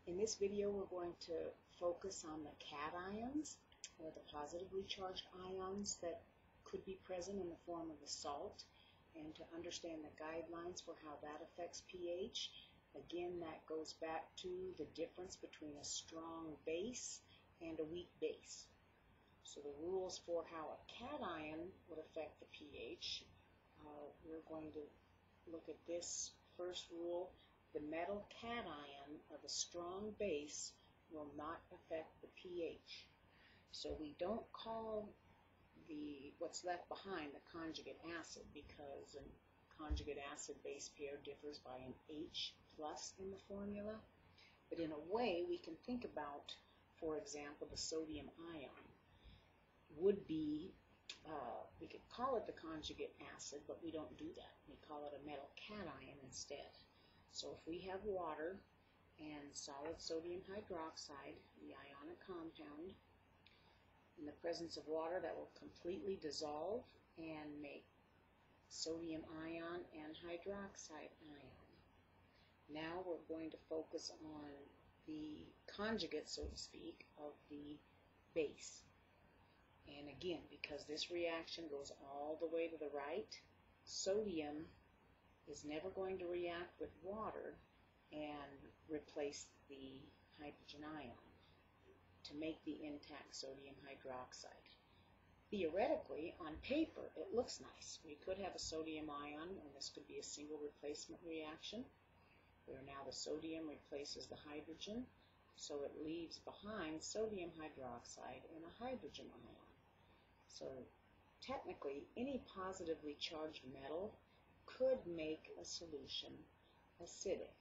In this video, we're going to focus on the cations, or the positively charged ions that could be present in the form of a salt, and to understand the guidelines for how that affects pH. Again, that goes back to the difference between a strong base and a weak base. So the rules for how a cation would affect the pH, we're going to look at this first rule. The metal cation of a strong base will not affect the pH. So we don't call what's left behind the conjugate acid, because a conjugate acid-base pair differs by an H plus in the formula. But in a way, we can think about, for example, the sodium ion would be, we could call it the conjugate acid, but we don't do that. We call it a metal cation instead. So if we have water and solid sodium hydroxide, the ionic compound, in the presence of water, that will completely dissolve and make sodium ion and hydroxide ion. Now we're going to focus on the conjugate, so to speak, of the base. And again, because this reaction goes all the way to the right, sodium is never going to react with water and replace the hydrogen ion to make the intact sodium hydroxide. Theoretically, on paper, it looks nice. We could have a sodium ion, and this could be a single replacement reaction, where now the sodium replaces the hydrogen, so it leaves behind sodium hydroxide and a hydrogen ion. So technically, any positively charged metal could make a solution acidic.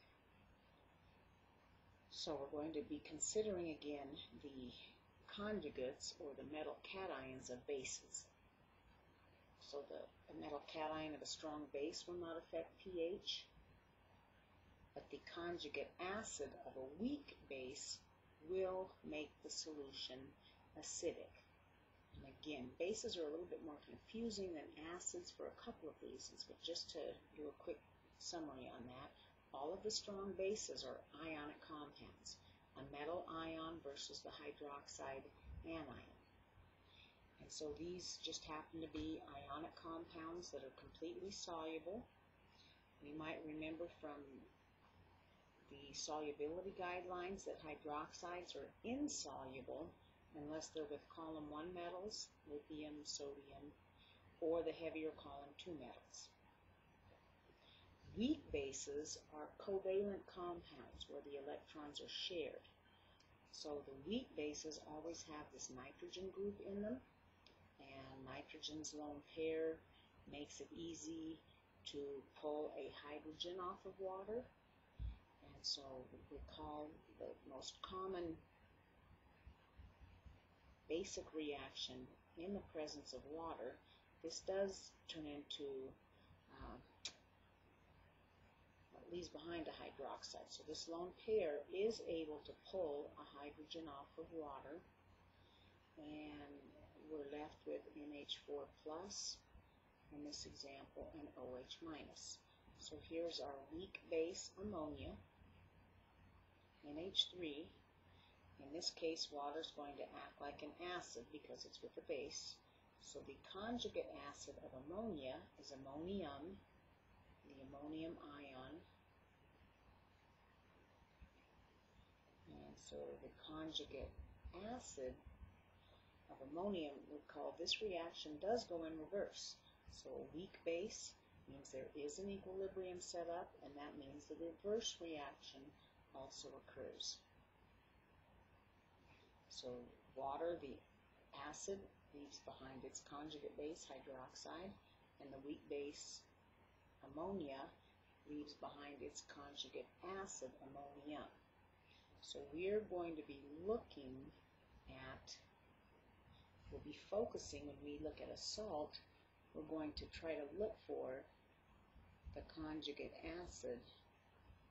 So we're going to be considering again the conjugates, or the metal cations of bases. So the metal cation of a strong base will not affect pH, but the conjugate acid of a weak base will make the solution acidic. And again, bases are a little bit more confusing than acids for a couple of reasons, but just to do a quick summary on that, all of the strong bases are ionic compounds, a metal ion versus the hydroxide anion. And so these just happen to be ionic compounds that are completely soluble. We might remember from the solubility guidelines that hydroxides are insoluble unless they're with column 1 metals, lithium, sodium, or the heavier column 2 metals. Weak bases are covalent compounds where the electrons are shared. So the weak bases always have this nitrogen group in them, and nitrogen's lone pair makes it easy to pull a hydrogen off of water. And so we call the most common basic reaction in the presence of water. This does turn into leaves behind a hydroxide. So this lone pair is able to pull a hydrogen off of water, and we're left with NH4 plus in this example and OH minus. So here's our weak base ammonia, NH3. In this case, water is going to act like an acid because it's with a base. So the conjugate acid of ammonia is ammonium, the ammonium ion. And so the conjugate acid of ammonium, we call this reaction does go in reverse. So a weak base means there is an equilibrium set up, and that means the reverse reaction also occurs. So water, the acid, leaves behind its conjugate base, hydroxide, and the weak base, ammonia, leaves behind its conjugate acid, ammonium. So we're going to be looking at, we'll be focusing when we look at a salt, we're going to try to look for the conjugate acid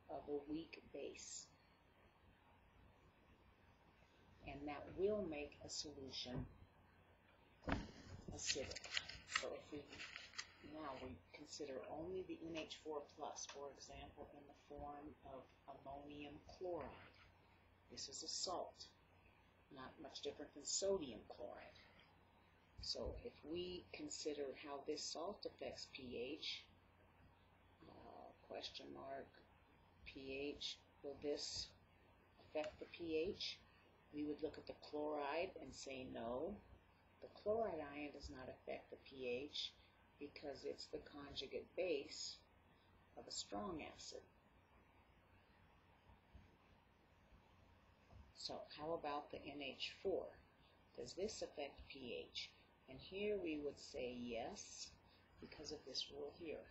of a weak base. And that will make a solution acidic. So if we consider only the NH4 plus, for example, in the form of ammonium chloride. This is a salt, not much different than sodium chloride. So if we consider how this salt affects pH, question mark, pH, will this affect the pH? We would look at the chloride and say no. The chloride ion does not affect the pH because it's the conjugate base of a strong acid. So how about the NH4? Does this affect pH? And here we would say yes, because of this rule here.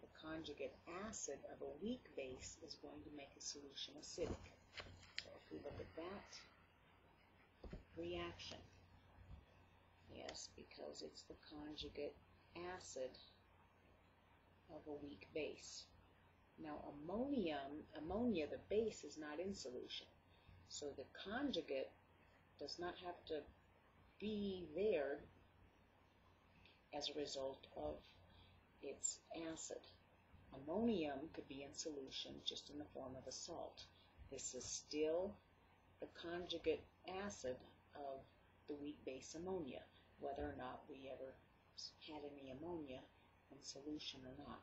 The conjugate acid of a weak base is going to make a solution acidic. So if we look at that reaction, yes, because it's the conjugate acid of a weak base. Now ammonia, the base is not in solution. So the conjugate does not have to be there as a result of its acid. Ammonium could be in solution just in the form of a salt. This is still the conjugate acid of the weak base ammonia, whether or not we ever had any ammonia in solution or not.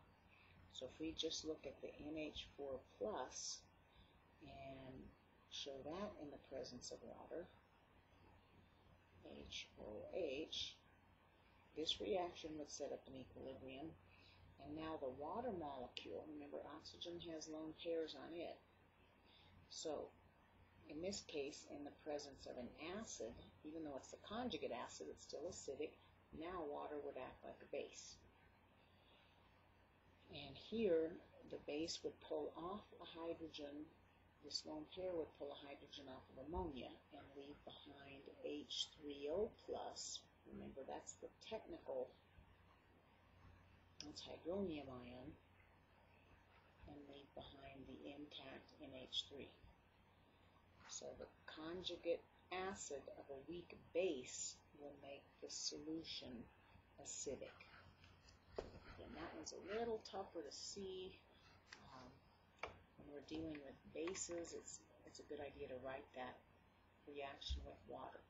So if we just look at the NH4 plus and show that in the presence of water, HOH, this reaction would set up an equilibrium, and now the water molecule, remember oxygen has lone pairs on it, so in this case, in the presence of an acid, even though it's the conjugate acid, it's still acidic, now water would act like a base. And here, the base would pull off a hydrogen, this lone pair would pull a hydrogen off of ammonia and leave behind H3O+. Remember, that's the technical, that's hydronium ion, and leave behind the intact NH3. So the conjugate acid of a weak base will make the solution acidic. And that one's a little tougher to see. When we're dealing with bases, it's a good idea to write that reaction with water.